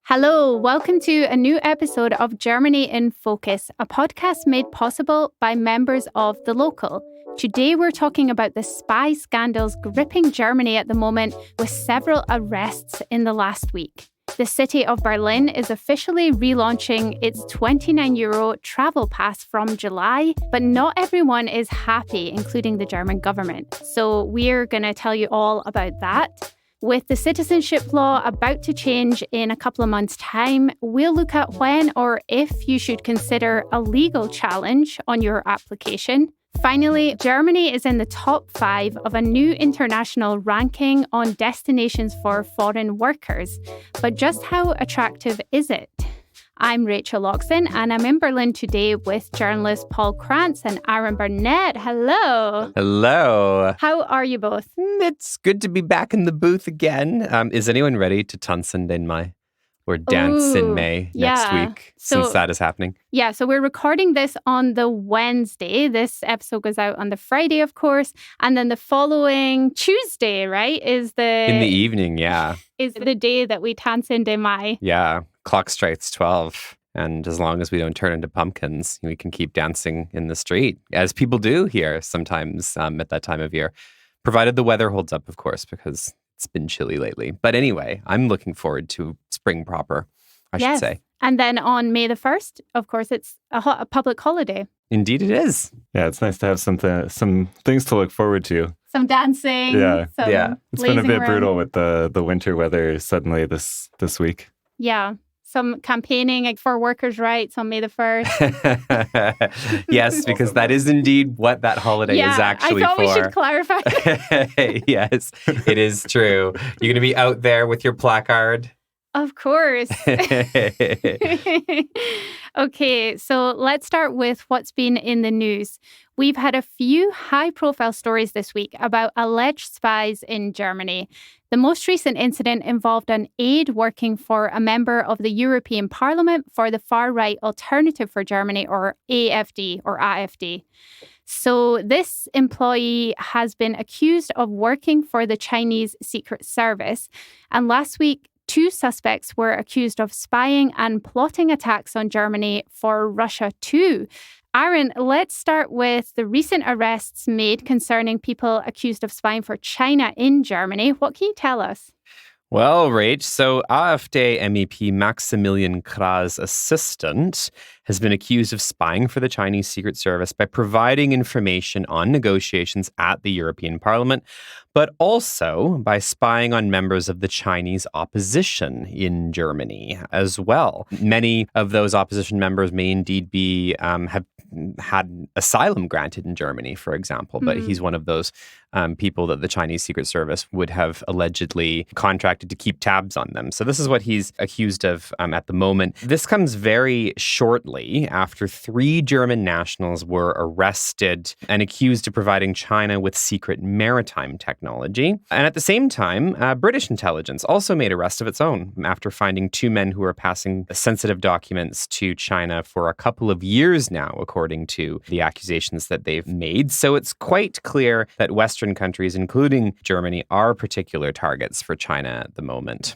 Hello, welcome to a new episode of Germany in Focus, a podcast made possible by members of The Local. Today we're talking about the spy scandals gripping Germany at the moment, with several arrests in the last week. The city of Berlin is officially relaunching its €29 travel pass from July, but not everyone is happy, including the German government. So we're going to tell you all about that. With the citizenship law about to change in a couple of months' time, we'll look at when or if you should consider a legal challenge on your application. Finally, Germany is in the top 5 of a new international ranking on destinations for foreign workers. But just how attractive is it? I'm Rachel Loxton, and I'm in Berlin today with journalists Paul Krantz and Burnett. Hello. Hello. How are you both? It's good to be back in the booth again. Is anyone ready to tanzen den Mai or dance in May next week, since that is happening? Yeah, so we're recording this on the Wednesday. This episode goes out on the Friday, of course. And then the following Tuesday, right, in the evening, yeah. Is the day that we tanzen den Mai. Yeah. Clock strikes 12, and as long as we don't turn into pumpkins, we can keep dancing in the street, as people do here sometimes at that time of year, provided the weather holds up, of course, because it's been chilly lately. But anyway, I'm looking forward to spring proper, I should say. And then on May the 1st, of course, it's a public holiday. Indeed it is. Yeah, it's nice to have some things to look forward to. Some dancing. Yeah. It's been a bit brutal with the winter weather suddenly this week. Yeah. Some campaigning for workers' rights on May the 1st. Yes, because that is indeed what that holiday is actually for. I thought we should clarify. Yes, it is true. You're going to be out there with your placard. Of course. Okay, so let's start with what's been in the news. We've had a few high-profile stories this week about alleged spies in Germany. The most recent incident involved an aide working for a member of the European Parliament for the far-right Alternative for Germany, or AfD. So this employee has been accused of working for the Chinese Secret Service. And last week, 2 suspects were accused of spying and plotting attacks on Germany for Russia too. Aaron, let's start with the recent arrests made concerning people accused of spying for China in Germany. What can you tell us? Well, Rach, so AfD MEP Maximilian Krah's assistant has been accused of spying for the Chinese Secret Service by providing information on negotiations at the European Parliament, but also by spying on members of the Chinese opposition in Germany as well. Many of those opposition members may indeed be have had asylum granted in Germany, for example, but he's one of those people that the Chinese Secret Service would have allegedly contracted to keep tabs on them. So this is what he's accused of at the moment. This comes very shortly after 3 German nationals were arrested and accused of providing China with secret maritime technology. And at the same time, British intelligence also made arrests of its own after finding 2 men who were passing sensitive documents to China for a couple of years now, according to the accusations that they've made. So it's quite clear that Western countries, including Germany, are particular targets for China at the moment.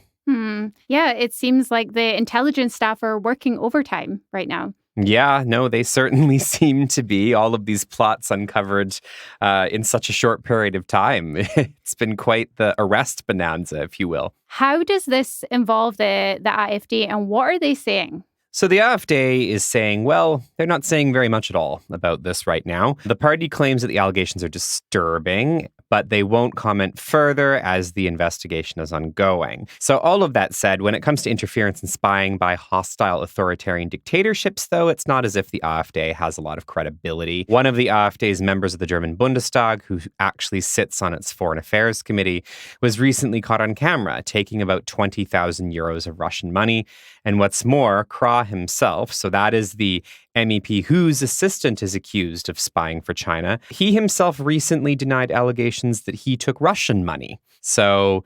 Yeah, it seems like the intelligence staff are working overtime right now. Yeah, no, they certainly seem to be. All of these plots uncovered in such a short period of time. It's been quite the arrest bonanza, if you will. How does this involve the AfD, and what are they saying? So the AfD is saying, well, they're not saying very much at all about this right now. The party claims that the allegations are disturbing, but they won't comment further as the investigation is ongoing. So all of that said, when it comes to interference and spying by hostile authoritarian dictatorships, though, it's not as if the AfD has a lot of credibility. One of the AfD's members of the German Bundestag, who actually sits on its Foreign Affairs Committee, was recently caught on camera taking about €20,000 of Russian money. And what's more, Krah himself, so that is the MEP whose assistant is accused of spying for China. He himself recently denied allegations that he took Russian money. So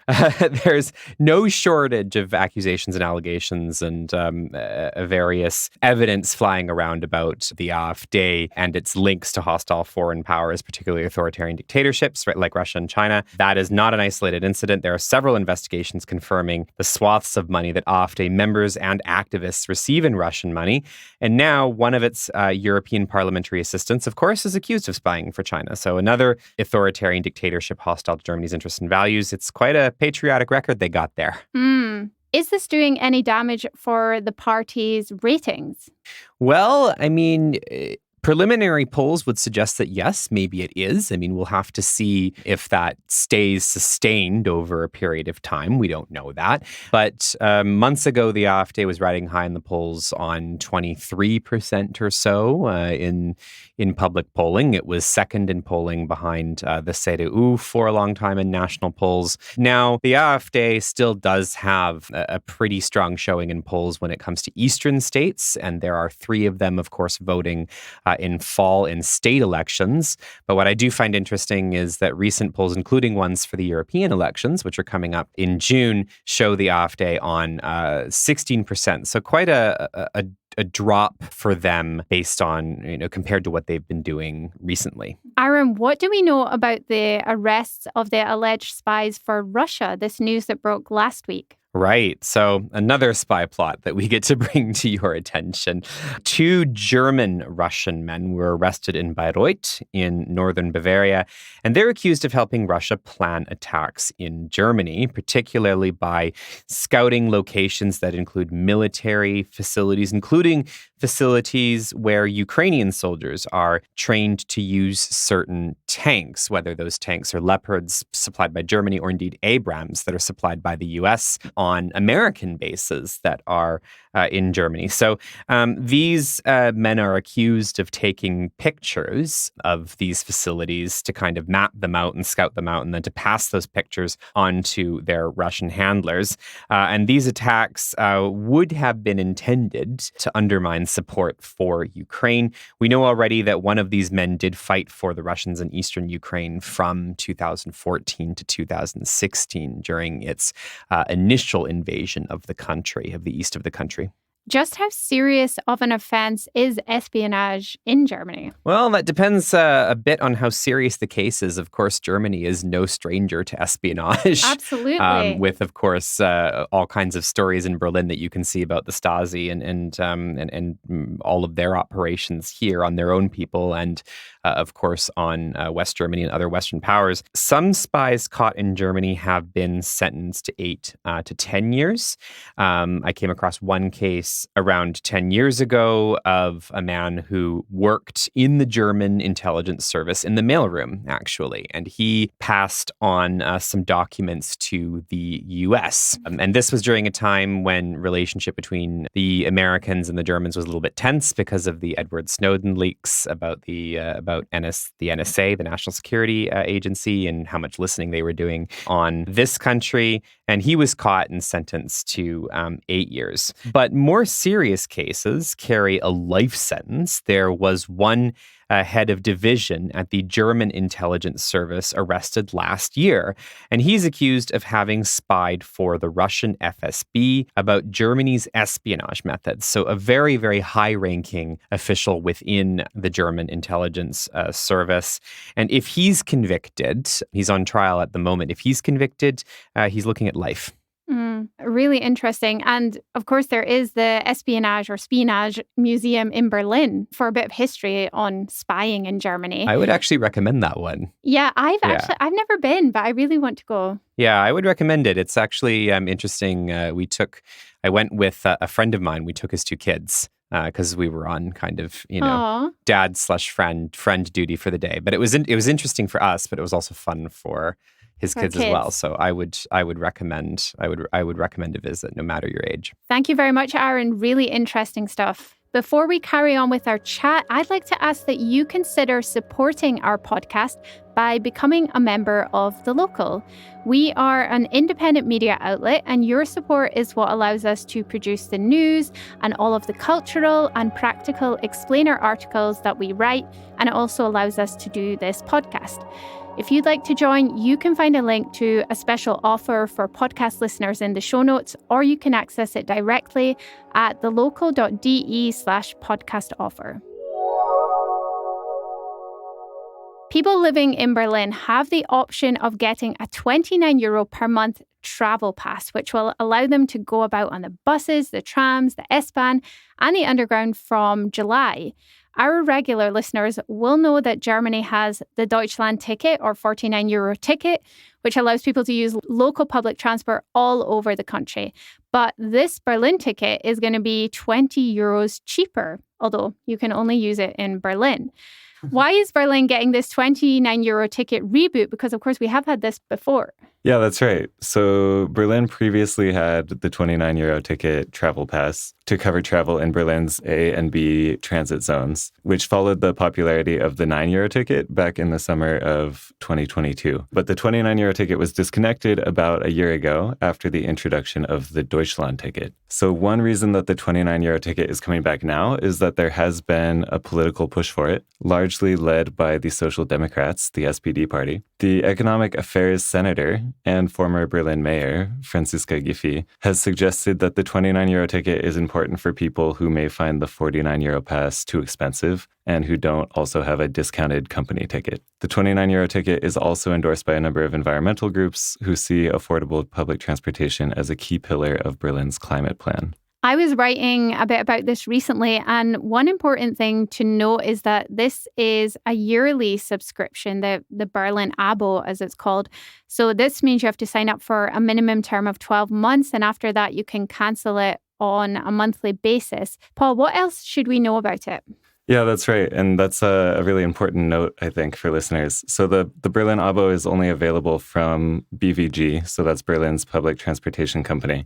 there's no shortage of accusations and allegations and various evidence flying around about the AfD and its links to hostile foreign powers, particularly authoritarian dictatorships like Russia and China. That is not an isolated incident. There are several investigations confirming the swaths of money that AfD members and activists receive in Russian money. And now one of its European parliamentary assistants, of course, is accused of spying for China. So another authoritarian dictatorship hostile to Germany's interests and values. It's quite a patriotic record they got there. Is this doing any damage for the party's ratings? Well, I mean, preliminary polls would suggest that yes, maybe it is. I mean, we'll have to see if that stays sustained over a period of time. We don't know that. But months ago, the AfD was riding high in the polls on 23% or so in public polling. It was second in polling behind the CDU for a long time in national polls. Now, the AfD still does have a pretty strong showing in polls when it comes to eastern states, and there are three of them, of course, voting in fall in state elections. But what I do find interesting is that recent polls, including ones for the European elections, which are coming up in June, show the AfD on 16%. So quite a drop for them based on, compared to what they've been doing recently. Aaron, what do we know about the arrests of the alleged spies for Russia, this news that broke last week? Right. So another spy plot that we get to bring to your attention. Two German-Russian men were arrested in Bayreuth in northern Bavaria, and they're accused of helping Russia plan attacks in Germany, particularly by scouting locations that include military facilities, including facilities where Ukrainian soldiers are trained to use certain tanks, whether those tanks are Leopards supplied by Germany or indeed Abrams that are supplied by the US on American bases that are in Germany. So these men are accused of taking pictures of these facilities to kind of map them out and scout them out and then to pass those pictures on to their Russian handlers. And these attacks would have been intended to undermine support for Ukraine. We know already that one of these men did fight for the Russians in eastern Ukraine from 2014 to 2016 during its initial invasion of the country, of the east of the country. Just how serious of an offense is espionage in Germany? Well, that depends a bit on how serious the case is. Of course, Germany is no stranger to espionage. Absolutely. With, of course, all kinds of stories in Berlin that you can see about the Stasi and all of their operations here on their own people and, of course, on West Germany and other Western powers. Some spies caught in Germany have been sentenced to 8 to 10 years. I came across one case around 10 years ago of a man who worked in the German intelligence service in the mailroom, actually. And he passed on some documents to the U.S. And this was during a time when relationship between the Americans and the Germans was a little bit tense because of the Edward Snowden leaks about the NSA, the National Security Agency, and how much listening they were doing on this country. And he was caught and sentenced to 8 years. But more serious cases carry a life sentence. There was one head of division at the German intelligence service arrested last year, and he's accused of having spied for the Russian FSB about Germany's espionage methods. So a very, very high-ranking official within the German intelligence service. And if he's convicted, he's on trial at the moment. If he's convicted, he's looking at life. Really interesting. And of course, there is the Espionage or Spionage Museum in Berlin for a bit of history on spying in Germany. I would actually recommend that one. Yeah, I've never been, but I really want to go. Yeah, I would recommend it. It's actually interesting. I went with a friend of mine. We took his 2 kids because we were on kind of, dad/friend duty for the day. But it was interesting for us, but it was also fun for his kids as well. So I would recommend a visit no matter your age. Thank you very much, Aaron. Really interesting stuff. Before we carry on with our chat, I'd like to ask that you consider supporting our podcast by becoming a member of The Local. We are an independent media outlet, and your support is what allows us to produce the news and all of the cultural and practical explainer articles that we write, and it also allows us to do this podcast. If you'd like to join, you can find a link to a special offer for podcast listeners in the show notes, or you can access it directly at thelocal.de/podcast offer. People living in Berlin have the option of getting a €29 per month travel pass, which will allow them to go about on the buses, the trams, the S-Bahn, and the underground from July. Our regular listeners will know that Germany has the Deutschland ticket, or €49 ticket, which allows people to use local public transport all over the country. But this Berlin ticket is going to be €20 cheaper, although you can only use it in Berlin. Why is Berlin getting this €29 ticket reboot? Because, of course, we have had this before. Yeah, that's right. So Berlin previously had the €29 ticket travel pass to cover travel in Berlin's A and B transit zones, which followed the popularity of the €9 ticket back in the summer of 2022. But the €29 ticket was disconnected about a year ago after the introduction of the Deutschland ticket. So one reason that the €29 ticket is coming back now is that there has been a political push for it, largely led by the Social Democrats, the SPD party. The Economic Affairs Senator and former Berlin mayor, Franziska Giffey, has suggested that the €29 ticket is important for people who may find the €49 pass too expensive and who don't also have a discounted company ticket. The €29 ticket is also endorsed by a number of environmental groups who see affordable public transportation as a key pillar of Berlin's climate plan. I was writing a bit about this recently, and one important thing to note is that this is a yearly subscription, the Berlin-Abo, as it's called. So this means you have to sign up for a minimum term of 12 months, and after that, you can cancel it on a monthly basis. Paul, what else should we know about it? Yeah, that's right. And that's a really important note, I think, for listeners. So the Berlin-Abo is only available from BVG, so that's Berlin's public transportation company.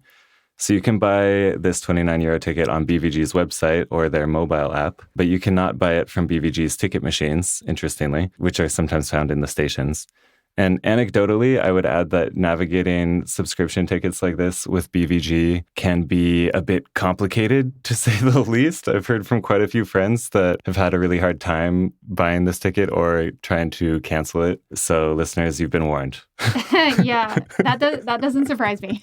So you can buy this €29 ticket on BVG's website or their mobile app, but you cannot buy it from BVG's ticket machines, interestingly, which are sometimes found in the stations. And anecdotally, I would add that navigating subscription tickets like this with BVG can be a bit complicated, to say the least. I've heard from quite a few friends that have had a really hard time buying this ticket or trying to cancel it. So listeners, you've been warned. Yeah, that doesn't surprise me.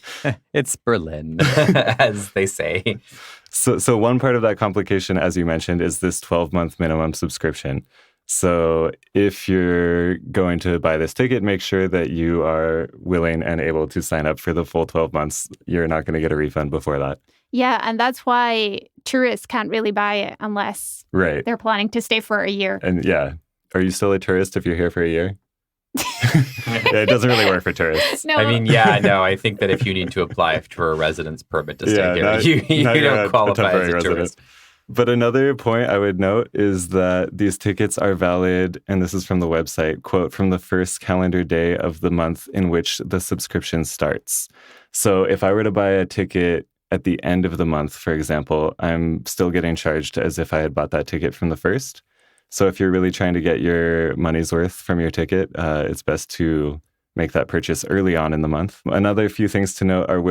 It's Berlin, as they say. So one part of that complication, as you mentioned, is this 12-month minimum subscription. So if you're going to buy this ticket, make sure that you are willing and able to sign up for the full 12 months. You're not going to get a refund before that. Yeah, and that's why tourists can't really buy it unless they're planning to stay for a year. And yeah, are you still a tourist if you're here for a year? Yeah, it doesn't really work for tourists. No. I think that if you need to apply for a residence permit to stay here, you don't qualify as a tourist. But another point I would note is that these tickets are valid, and this is from the website, quote, from the first calendar day of the month in which the subscription starts. So if I were to buy a ticket at the end of the month, for example, I'm still getting charged as if I had bought that ticket from the first. So if you're really trying to get your money's worth from your ticket, it's best to make that purchase early on in the month. Another few things to note are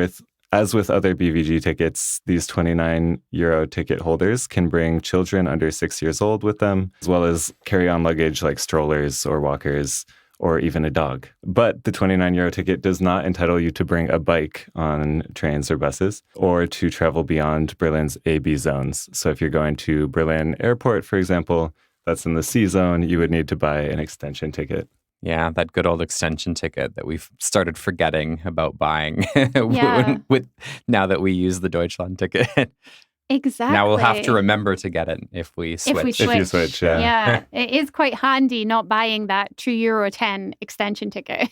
as with other BVG tickets, these €29 ticket holders can bring children under 6 years old with them, as well as carry-on luggage like strollers or walkers, or even a dog. But the €29 ticket does not entitle you to bring a bike on trains or buses, or to travel beyond Berlin's A-B zones. So if you're going to Berlin Airport, for example, that's in the C zone, you would need to buy an extension ticket. Yeah, that good old extension ticket that we've started forgetting about buying now that we use the Deutschland ticket. Exactly. Now we'll have to remember to get it if we switch. If you switch, yeah. Yeah, it is quite handy not buying that €2.10 extension ticket.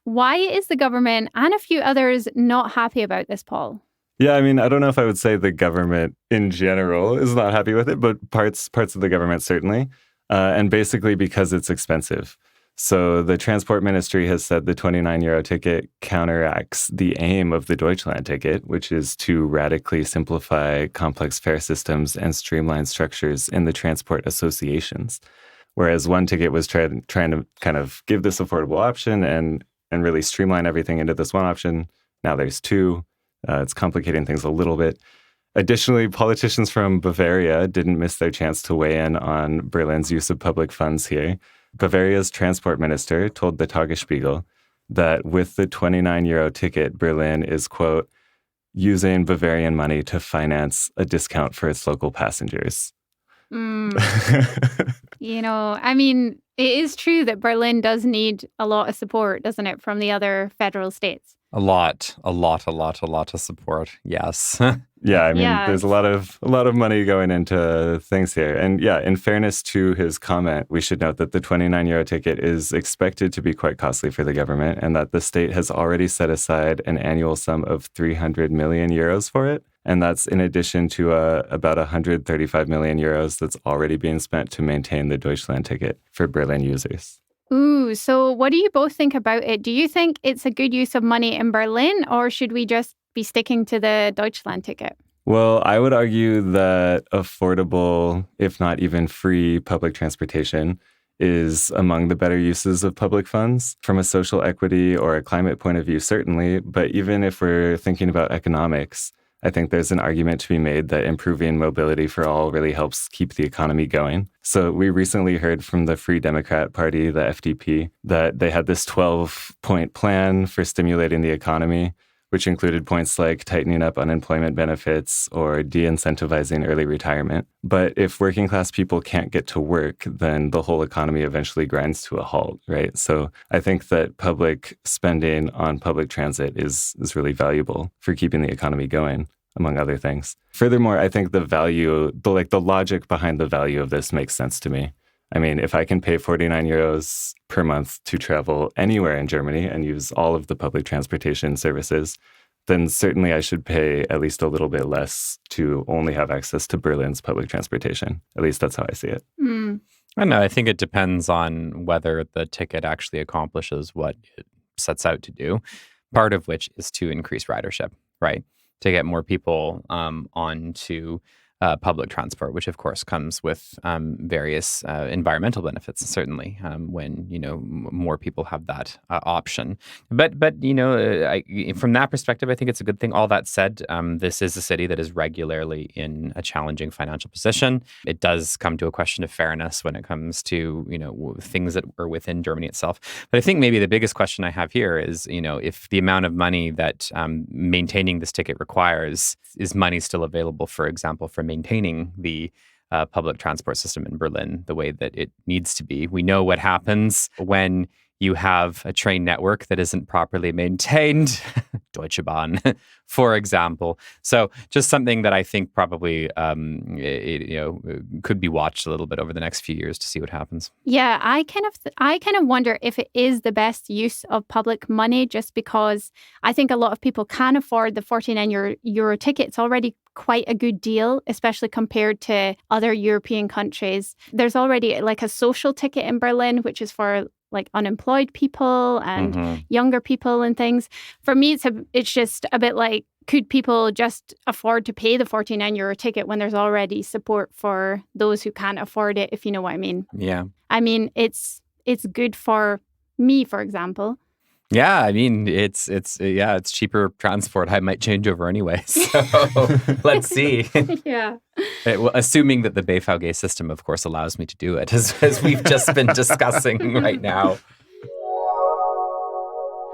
Why is the government and a few others not happy about this, Paul? Yeah, I mean, I don't know if I would say the government in general is not happy with it, but parts of the government certainly. And basically because it's expensive. So the Transport Ministry has said the 29 euro ticket counteracts the aim of the Deutschland ticket, which is to radically simplify complex fare systems and streamline structures in the transport associations. Whereas one ticket was trying to kind of give this affordable option and really streamline everything into this one option. Now there's two. It's complicating things a little bit. Additionally, politicians from Bavaria didn't miss their chance to weigh in on Berlin's use of public funds here. Bavaria's transport minister told the Tagesspiegel that with the 29 euro ticket, Berlin is, quote, using Bavarian money to finance a discount for its local passengers. I mean, it is true that Berlin does need a lot of support, doesn't it, from the other federal states? A lot of support. Yes. Yeah, I mean, there's a lot of money going into things here. And yeah, in fairness to his comment, we should note that the 29 euro ticket is expected to be quite costly for the government and that the state has already set aside an annual sum of 300 million euros for it. And that's in addition to about 135 million euros that's already being spent to maintain the Deutschland ticket for Berlin users. Ooh, so what do you both think about it? Do you think it's a good use of money in Berlin, or should we just be sticking to the Deutschland ticket? Well, I would argue that affordable, if not even free, public transportation is among the better uses of public funds from a social equity or a climate point of view, certainly. But even if we're thinking about economics, I think there's an argument to be made that improving mobility for all really helps keep the economy going. So we recently heard from the Free Democrat Party, the FDP, that they had this 12-point plan for stimulating the economy, which included points like tightening up unemployment benefits or de-incentivizing early retirement. But if working class people can't get to work, then the whole economy eventually grinds to a halt, right? So I think that public spending on public transit is really valuable for keeping the economy going, among other things. Furthermore, I think the logic behind the value of this makes sense to me. I mean, if I can pay 49 euros per month to travel anywhere in Germany and use all of the public transportation services, then certainly I should pay at least a little bit less to only have access to Berlin's public transportation. At least that's how I see it. I don't know. I think it depends on whether the ticket actually accomplishes what it sets out to do, part of which is to increase ridership, right? To get more people onto public transport, which of course comes with various environmental benefits, certainly, when, more people have that option. But from that perspective, I think it's a good thing. All that said, this is a city that is regularly in a challenging financial position. It does come to a question of fairness when it comes to, things that are within Germany itself. But I think maybe the biggest question I have here is, if the amount of money that maintaining this ticket requires, is money still available, for example, for maintaining the public transport system in Berlin the way that it needs to be. We know what happens when you have a train network that isn't properly maintained, Deutsche Bahn, for example. So just something that I think probably could be watched a little bit over the next few years to see what happens. Yeah, I kind of wonder if it is the best use of public money, just because I think a lot of people can afford the 49 euro ticket. It's already quite a good deal, especially compared to other European countries. There's already like a social ticket in Berlin, which is for like unemployed people and younger people and things. For me, it's just a bit like, could people just afford to pay the 49 euro ticket when there's already support for those who can't afford it, if you know what I mean? Yeah. I mean, it's good for me, for example. Yeah, I mean, it's cheaper transport. I might change over anyway. So let's see. Yeah. Assuming that the BVG system, of course, allows me to do it, as we've just been discussing right now.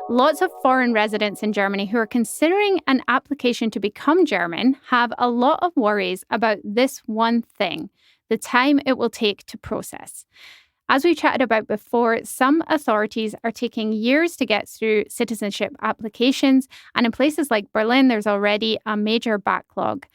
Lots of foreign residents in Germany who are considering an application to become German have a lot of worries about this one thing, the time it will take to process. As we chatted about before, some authorities are taking years to get through citizenship applications, and in places like Berlin, there's already a major backlog.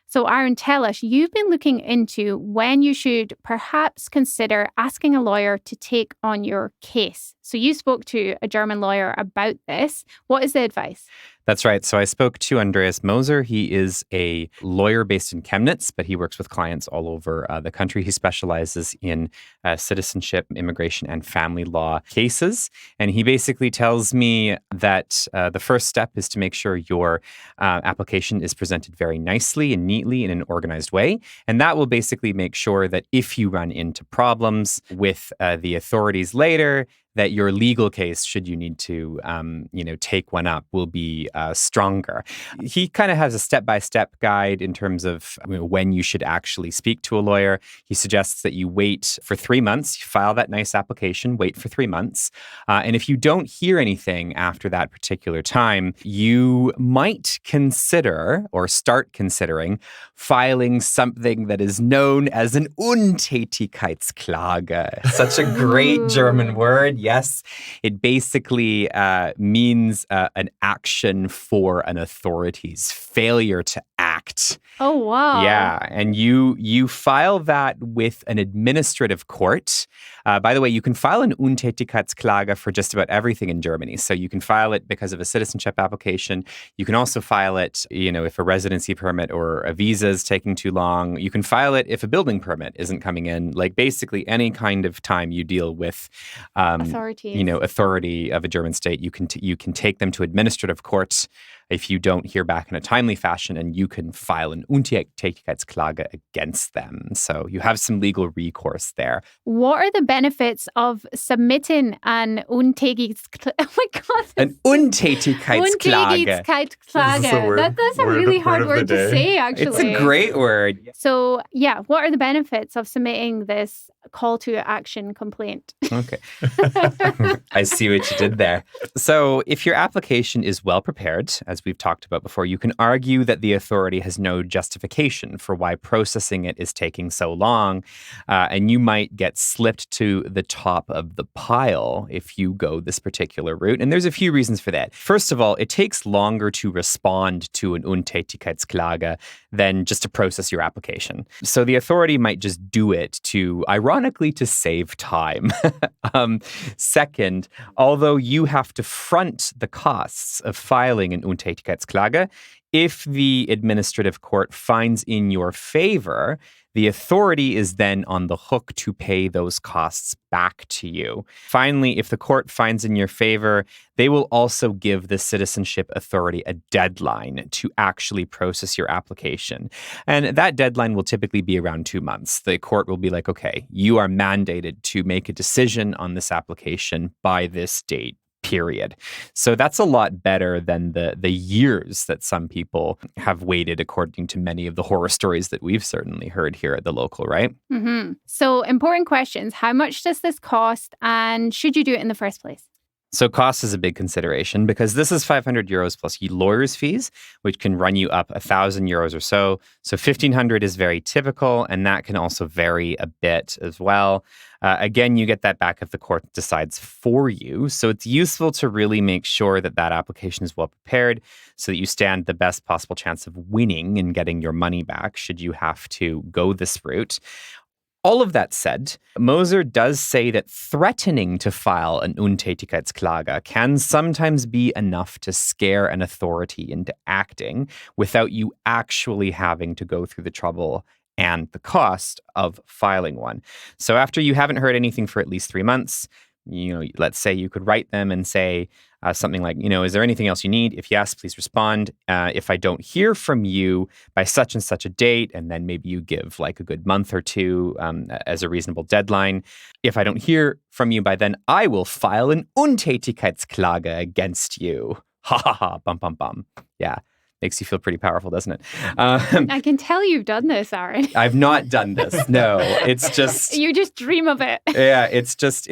So Aaron, tell us, you've been looking into when you should perhaps consider asking a lawyer to take on your case. So you spoke to a German lawyer about this. What is the advice? That's right. So I spoke to Andreas Moser. He is a lawyer based in Chemnitz, but he works with clients all over the country. He specializes in citizenship, immigration, and family law cases. And he basically tells me that the first step is to make sure your application is presented very nicely and neatly in an organized way. And that will basically make sure that if you run into problems with the authorities later, that your legal case, should you need to, take one up, will be stronger. He kind of has a step-by-step guide in terms of when you should actually speak to a lawyer. He suggests that you wait for 3 months, you file that nice application, wait for 3 months. And if you don't hear anything after that particular time, you might consider or start considering filing something that is known as an Untätigkeitsklage. Such a great German word. Yes, it basically means an action for an authority's failure to act. Oh, wow. Yeah, and you file that with an administrative court. By the way, you can file an Untätigkeitsklage for just about everything in Germany. So you can file it because of a citizenship application. You can also file it, if a residency permit or a visa is taking too long. You can file it if a building permit isn't coming in. Like basically any kind of time you deal with authority of a German state, you can take them to administrative courts if you don't hear back in a timely fashion, and you can file an Untätigkeitsklage against them. So you have some legal recourse there. What are the benefits of submitting an Untätigkeitsklage? Oh my God. An Untätigkeitsklage. That's a really hard word to say, actually. It's a great word. So, what are the benefits of submitting this call to action complaint? Okay. I see what you did there. So if your application is well prepared, as we've talked about before, you can argue that the authority has no justification for why processing it is taking so long, and you might get slipped to the top of the pile if you go this particular route. And there's a few reasons for that. First of all, it takes longer to respond to an Untätigkeitsklage than just to process your application. So the authority might just do it ironically, to save time. Second, although you have to front the costs of filing an Untätigkeitsklage, if the administrative court finds in your favor, the authority is then on the hook to pay those costs back to you. Finally, if the court finds in your favor, they will also give the citizenship authority a deadline to actually process your application. And that deadline will typically be around 2 months. The court will be like, okay, you are mandated to make a decision on this application by this date. Period. So that's a lot better than the years that some people have waited, according to many of the horror stories that we've certainly heard here at the local, right? Mm-hmm. So important questions. How much does this cost, and should you do it in the first place? So cost is a big consideration because this is 500 euros plus lawyer's fees, which can run you up 1,000 euros or so. So 1,500 is very typical, and that can also vary a bit as well. Again, you get that back if the court decides for you. So it's useful to really make sure that that application is well prepared so that you stand the best possible chance of winning and getting your money back should you have to go this route. All of that said, Moser does say that threatening to file an Untätigkeitsklage can sometimes be enough to scare an authority into acting without you actually having to go through the trouble and the cost of filing one. So after you haven't heard anything for at least 3 months, let's say you could write them and say something like, is there anything else you need? If yes, please respond. If I don't hear from you by such and such a date, and then maybe you give like a good month or two as a reasonable deadline. If I don't hear from you by then, I will file an Untätigkeitsklage against you. Ha ha ha, bum bum bum. Yeah. Makes you feel pretty powerful, doesn't it? I can tell you've done this, Aaron. I've not done this. No, it's just... You just dream of it. Yeah, it's just,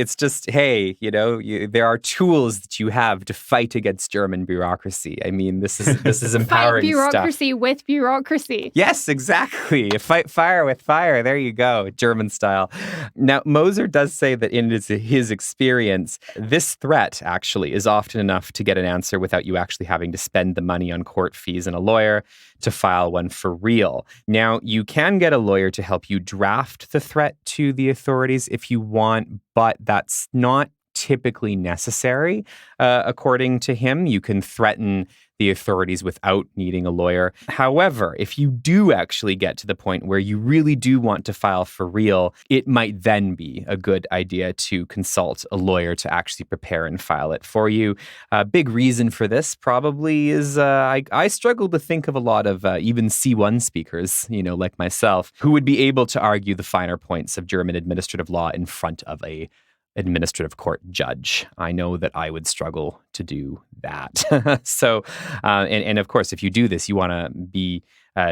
hey, there are tools that you have to fight against German bureaucracy. I mean, this is empowering fight bureaucracy stuff. With bureaucracy. Yes, exactly. Fight fire with fire. There you go, German style. Now, Moser does say that in his experience, this threat actually is often enough to get an answer without you actually having to spend the money on court fees and a lawyer to file one for real. Now, you can get a lawyer to help you draft the threat to the authorities if you want, but that's not typically necessary, according to him. You can threaten the authorities without needing a lawyer. However, if you do actually get to the point where you really do want to file for real, it might then be a good idea to consult a lawyer to actually prepare and file it for you. A big reason for this probably is I struggle to think of a lot of even C1 speakers, like myself, who would be able to argue the finer points of German administrative law in front of a administrative court judge. I know that I would struggle to do that. So, and of course, if you do this, you want to be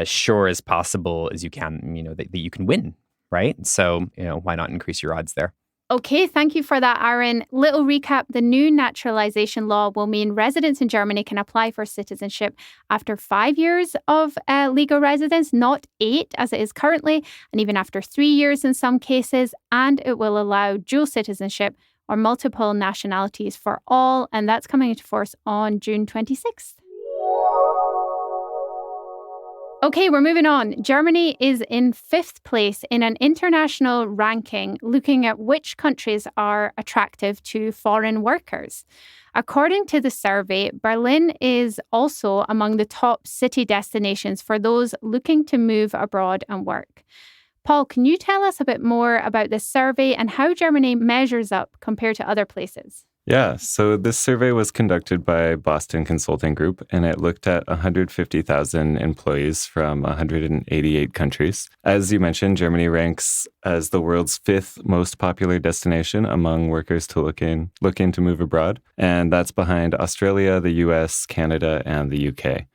sure as possible as you can, that you can win, right? So, why not increase your odds there? Okay, thank you for that, Aaron. Little recap, the new naturalization law will mean residents in Germany can apply for citizenship after 5 years of legal residence, not 8 as it is currently, and even after 3 years in some cases. And it will allow dual citizenship or multiple nationalities for all. And that's coming into force on June 26th. Okay, we're moving on. Germany is in 5th place in an international ranking looking at which countries are attractive to foreign workers. According to the survey, Berlin is also among the top city destinations for those looking to move abroad and work. Paul, can you tell us a bit more about this survey and how Germany measures up compared to other places? Yeah, so this survey was conducted by Boston Consulting Group, and it looked at 150,000 employees from 188 countries. As you mentioned, Germany ranks as the world's 5th most popular destination among workers to looking to move abroad, and that's behind Australia, the US, Canada, and the UK.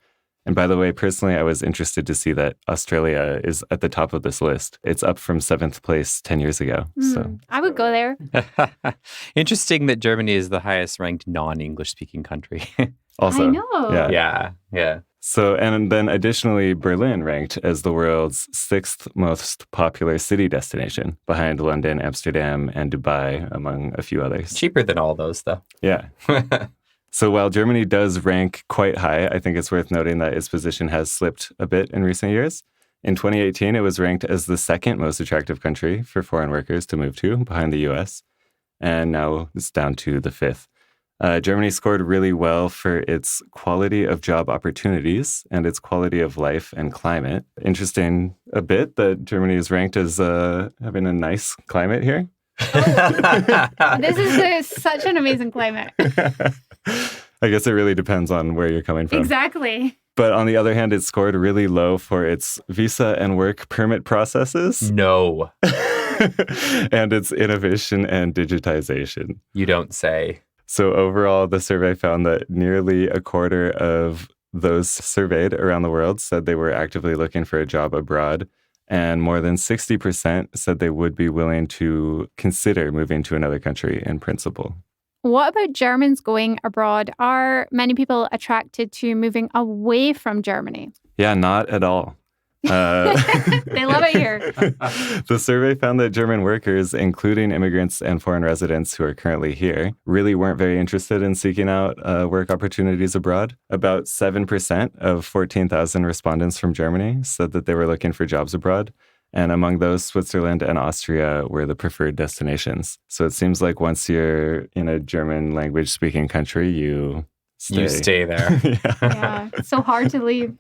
And by the way, personally, I was interested to see that Australia is at the top of this list. It's up from 7th place 10 years ago. So I would go there. Interesting that Germany is the highest ranked non-English speaking country. Also, I know. Yeah. So, and then additionally, Berlin ranked as the world's 6th most popular city destination, behind London, Amsterdam, and Dubai, among a few others. Cheaper than all those, though. Yeah. So while Germany does rank quite high, I think it's worth noting that its position has slipped a bit in recent years. In 2018, it was ranked as the 2nd most attractive country for foreign workers to move to, behind the US. And now it's down to the 5th. Germany scored really well for its quality of job opportunities and its quality of life and climate. Interesting a bit that Germany is ranked as having a nice climate here. This is such an amazing climate. I guess it really depends on where you're coming from. Exactly. But on the other hand, it scored really low for its visa and work permit processes. No. And its innovation and digitization. You don't say. So overall, the survey found that nearly a quarter of those surveyed around the world said they were actively looking for a job abroad. And more than 60% said they would be willing to consider moving to another country in principle. What about Germans going abroad? Are many people attracted to moving away from Germany? Yeah, not at all. They love it here. The survey found that German workers, including immigrants and foreign residents who are currently here, really weren't very interested in seeking out work opportunities abroad. About 7% of 14,000 respondents from Germany said that they were looking for jobs abroad. And among those, Switzerland and Austria were the preferred destinations. So it seems like once you're in a German language speaking country, you stay. You stay there. Yeah, it's so hard to leave.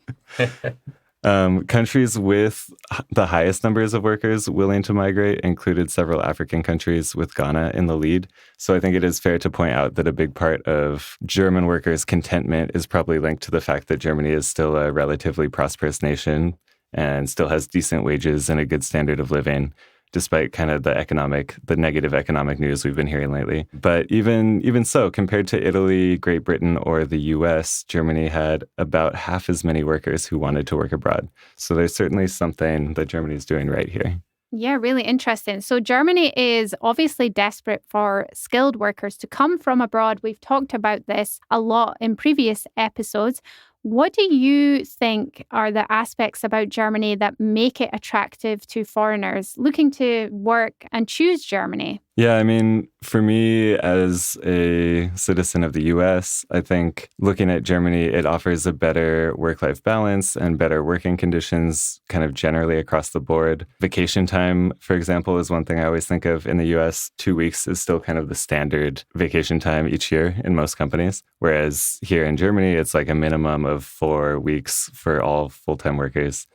Countries with the highest numbers of workers willing to migrate included several African countries, with Ghana in the lead. So I think it is fair to point out that a big part of German workers' contentment is probably linked to the fact that Germany is still a relatively prosperous nation and still has decent wages and a good standard of living, despite kind of the negative economic news we've been hearing lately. But even so, compared to Italy, Great Britain, or the US, Germany had about half as many workers who wanted to work abroad. So there's certainly something that Germany is doing right here. Yeah, really interesting. So Germany is obviously desperate for skilled workers to come from abroad. We've talked about this a lot in previous episodes. What do you think are the aspects about Germany that make it attractive to foreigners looking to work and choose Germany? Yeah, I mean, for me as a citizen of the US, I think looking at Germany, it offers a better work-life balance and better working conditions kind of generally across the board. Vacation time, for example, is one thing I always think of. In the US, 2 weeks is still kind of the standard vacation time each year in most companies. Whereas here in Germany, it's like a minimum of 4 weeks for all full-time workers.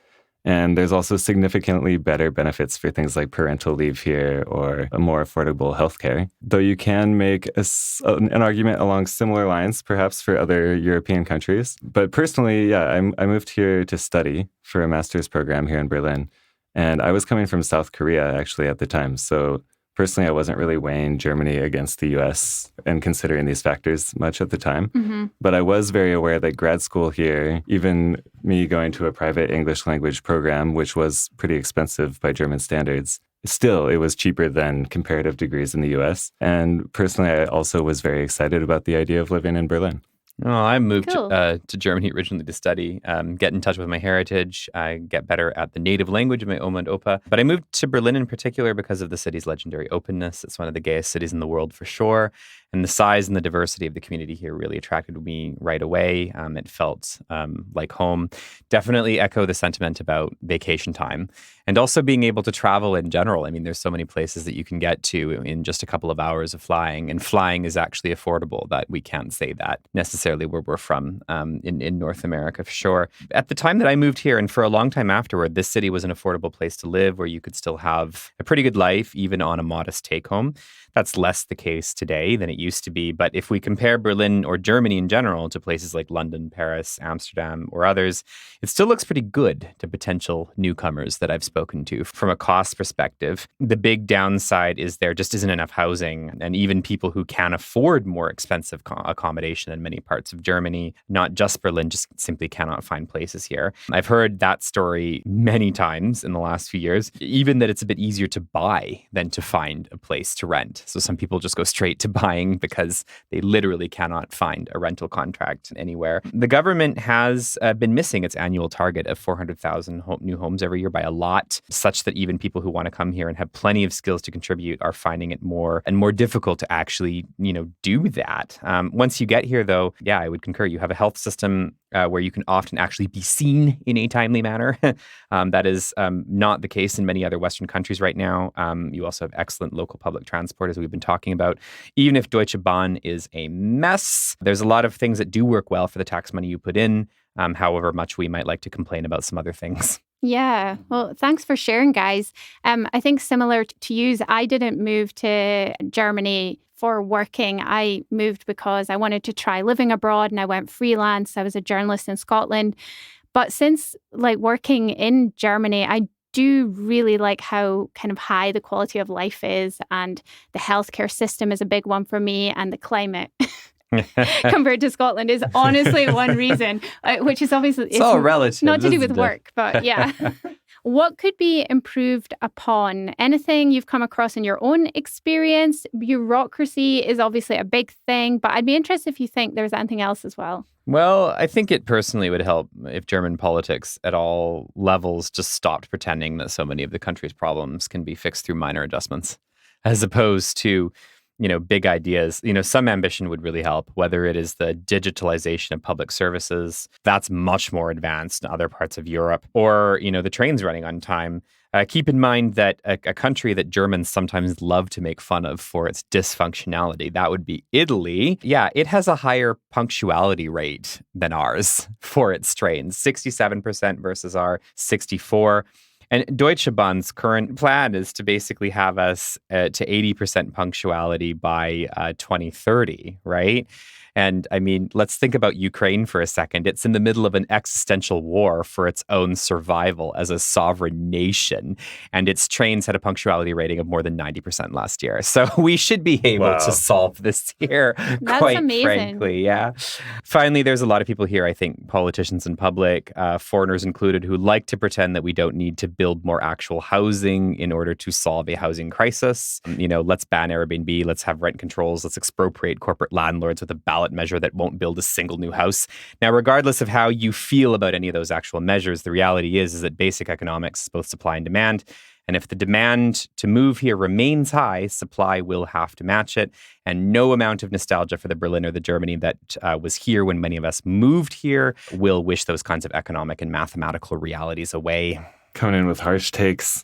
And there's also significantly better benefits for things like parental leave here or a more affordable healthcare. Though you can make an argument along similar lines, perhaps for other European countries. But personally, yeah, I moved here to study for a master's program here in Berlin. And I was coming from South Korea actually at the time. So personally, I wasn't really weighing Germany against the US and considering these factors much at the time. Mm-hmm. But I was very aware that grad school here, even me going to a private English language program, which was pretty expensive by German standards, still, it was cheaper than comparative degrees in the US. And personally, I also was very excited about the idea of living in Berlin. Oh, I moved Cool. to Germany originally to study, get in touch with my heritage, get better at the native language of my Oma and Opa. But I moved to Berlin in particular because of the city's legendary openness. It's one of the gayest cities in the world for sure. And the size and the diversity of the community here really attracted me right away. It felt like home. Definitely echo the sentiment about vacation time and also being able to travel in general. I mean, there's so many places that you can get to in just a couple of hours of flying. And flying is actually affordable, that we can't say that necessarily where we're from in North America, for sure. At the time that I moved here and for a long time afterward, this city was an affordable place to live where you could still have a pretty good life, even on a modest take home. That's less the case today than it used to be. But if we compare Berlin or Germany in general to places like London, Paris, Amsterdam, or others, it still looks pretty good to potential newcomers that I've spoken to. From a cost perspective, the big downside is there just isn't enough housing. And even people who can afford more expensive accommodation in many parts of Germany, not just Berlin, just simply cannot find places here. I've heard that story many times in the last few years, even that it's a bit easier to buy than to find a place to rent. So some people just go straight to buying because they literally cannot find a rental contract anywhere. The government has been missing its annual target of 400,000 new homes every year by a lot, such that even people who want to come here and have plenty of skills to contribute are finding it more and more difficult to actually, do that. Once you get here, though, yeah, I would concur. You have a health system where you can often actually be seen in a timely manner. That is not the case in many other Western countries right now. You also have excellent local public transport, as we've been talking about. Even if Deutsche Bahn is a mess, there's a lot of things that do work well for the tax money you put in, however much we might like to complain about some other things. Yeah. Well, thanks for sharing, guys. I think similar to you, I didn't move to Germany for working. I moved because I wanted to try living abroad and I went freelance. I was a journalist in Scotland. But since working in Germany, I do really like how kind of high the quality of life is, and the healthcare system is a big one for me, and the climate compared to Scotland is honestly one reason, which is obviously it's all relative, not to do with work, but yeah. What could be improved upon? Anything you've come across in your own experience? Bureaucracy is obviously a big thing, but I'd be interested if you think there's anything else as well. Well, I think it personally would help if German politics at all levels just stopped pretending that so many of the country's problems can be fixed through minor adjustments, as opposed to big ideas. Some ambition would really help, whether it is the digitalization of public services. That's much more advanced in other parts of Europe, or, the trains running on time. Keep in mind that a country that Germans sometimes love to make fun of for its dysfunctionality, that would be Italy. Yeah, it has a higher punctuality rate than ours for its trains, 67% versus our 64%. And Deutsche Bahn's current plan is to basically have us to 80% punctuality by 2030, right? And I mean, let's think about Ukraine for a second. It's in the middle of an existential war for its own survival as a sovereign nation. And its trains had a punctuality rating of more than 90% last year. So we should be able to solve this here, That's quite amazing. frankly. Yeah. Finally, there's a lot of people here, I think, politicians in public, foreigners included, who like to pretend that we don't need to build more actual housing in order to solve a housing crisis. Let's ban Airbnb. Let's have rent controls. Let's expropriate corporate landlords with a ballot ballot measure that won't build a single new house. Now, regardless of how you feel about any of those actual measures, the reality is that basic economics is both supply and demand. And if the demand to move here remains high, supply will have to match it. And no amount of nostalgia for the Berlin or the Germany that was here when many of us moved here will wish those kinds of economic and mathematical realities away. Coming in with harsh takes.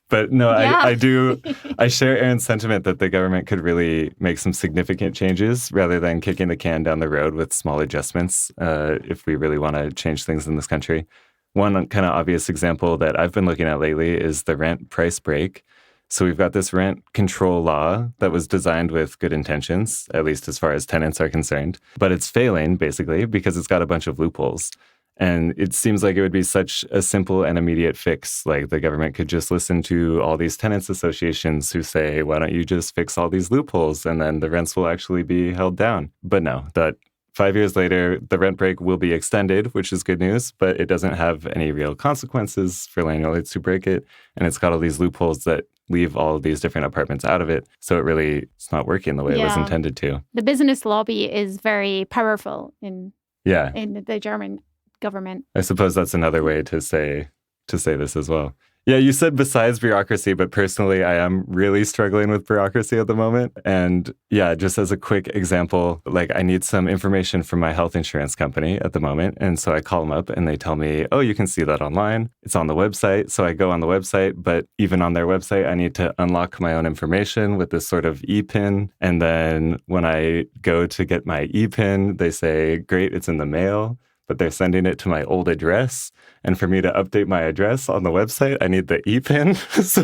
But no, Yeah. I share Erin's sentiment that the government could really make some significant changes rather than kicking the can down the road with small adjustments if we really want to change things in this country. One kind of obvious example that I've been looking at lately is the rent price break. So we've got this rent control law that was designed with good intentions, at least as far as tenants are concerned. But it's failing, basically, because it's got a bunch of loopholes. And it seems like it would be such a simple and immediate fix. Like the government could just listen to all these tenants associations who say, why don't you just fix all these loopholes? And then the rents will actually be held down. But no, that 5 years later, the rent break will be extended, which is good news, but it doesn't have any real consequences for landlords who break it. And it's got all these loopholes that leave all of these different apartments out of it. So it's not working the way it was intended to. The business lobby is very powerful in the German government. I suppose that's another way to say this as well. Yeah, you said besides bureaucracy, but personally, I am really struggling with bureaucracy at the moment. And yeah, just as a quick example, like I need some information from my health insurance company at the moment. And so I call them up and they tell me, oh, you can see that online. It's on the website. So I go on the website, but even on their website, I need to unlock my own information with this sort of ePIN. And then when I go to get my ePIN, they say, great, it's in the mail. But they're sending it to my old address. And for me to update my address on the website, I need the ePIN. So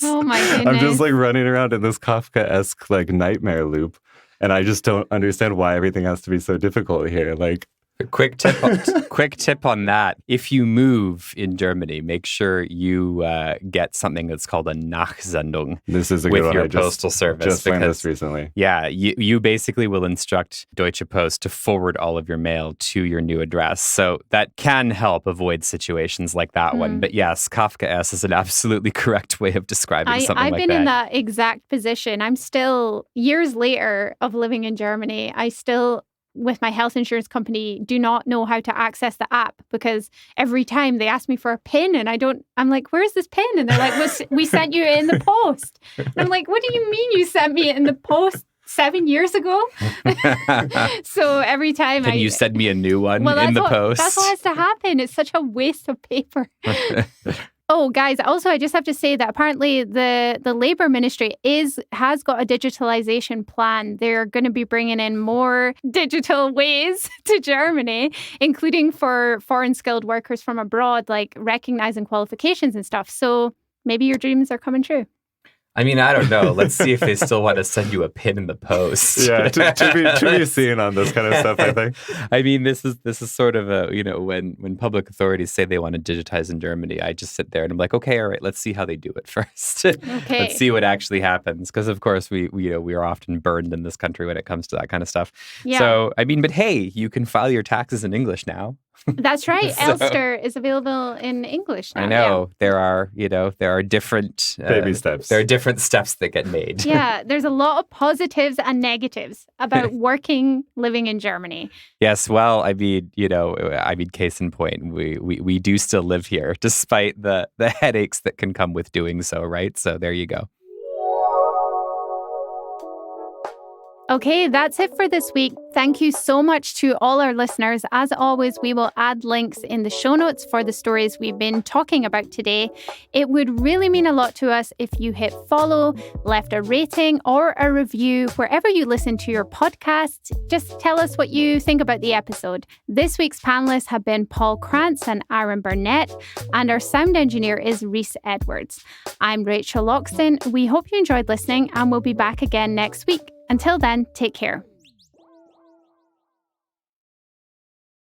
oh my goodness. I'm just like running around in this Kafka-esque like nightmare loop. And I just don't understand why everything has to be so difficult here. Like, A quick tip on that. If you move in Germany, make sure you get something that's called a Nachsendung. This is a with good one. your I postal service. Just learned this recently. Yeah, you basically will instruct Deutsche Post to forward all of your mail to your new address. So that can help avoid situations like that one. But yes, Kafka-esque is an absolutely correct way of describing something like that. I've been in that exact position. I'm still, years later of living in Germany, I still, with my health insurance company, do not know how to access the app because every time they ask me for a PIN and I'm like, where's this PIN? And they're like, we sent you it in the post. And I'm like, what do you mean you sent me it in the post 7 years ago? So every time Can you send me a new one in the post? That's what has to happen. It's such a waste of paper. Oh, guys, also, I just have to say that apparently the Labour Ministry has got a digitalization plan. They're going to be bringing in more digital ways to Germany, including for foreign skilled workers from abroad, like recognizing qualifications and stuff. So maybe your dreams are coming true. I mean, I don't know. Let's see if they still want to send you a pin in the post. Yeah, to be seen on this kind of stuff, I think. I mean, this is sort of a, when public authorities say they want to digitize in Germany, I just sit there and I'm like, okay, all right, let's see how they do it first. Okay. Let's see what actually happens. Because of course we are often burned in this country when it comes to that kind of stuff. Yeah. So, I mean, but hey, you can file your taxes in English now. That's right. Elster is available in English now. I know. Yeah. There are different baby steps. There are different steps that get made. Yeah, there's a lot of positives and negatives about living in Germany. Yes, well, I mean, case in point, we do still live here despite the headaches that can come with doing so, right? So there you go. Okay, that's it for this week. Thank you so much to all our listeners. As always, we will add links in the show notes for the stories we've been talking about today. It would really mean a lot to us if you hit follow, left a rating or a review wherever you listen to your podcasts. Just tell us what you think about the episode. This week's panelists have been Paul Krantz and Aaron Burnett, and our sound engineer is Rhys Edwards. I'm Rachel Loxton. We hope you enjoyed listening, and we'll be back again next week. Until then, take care.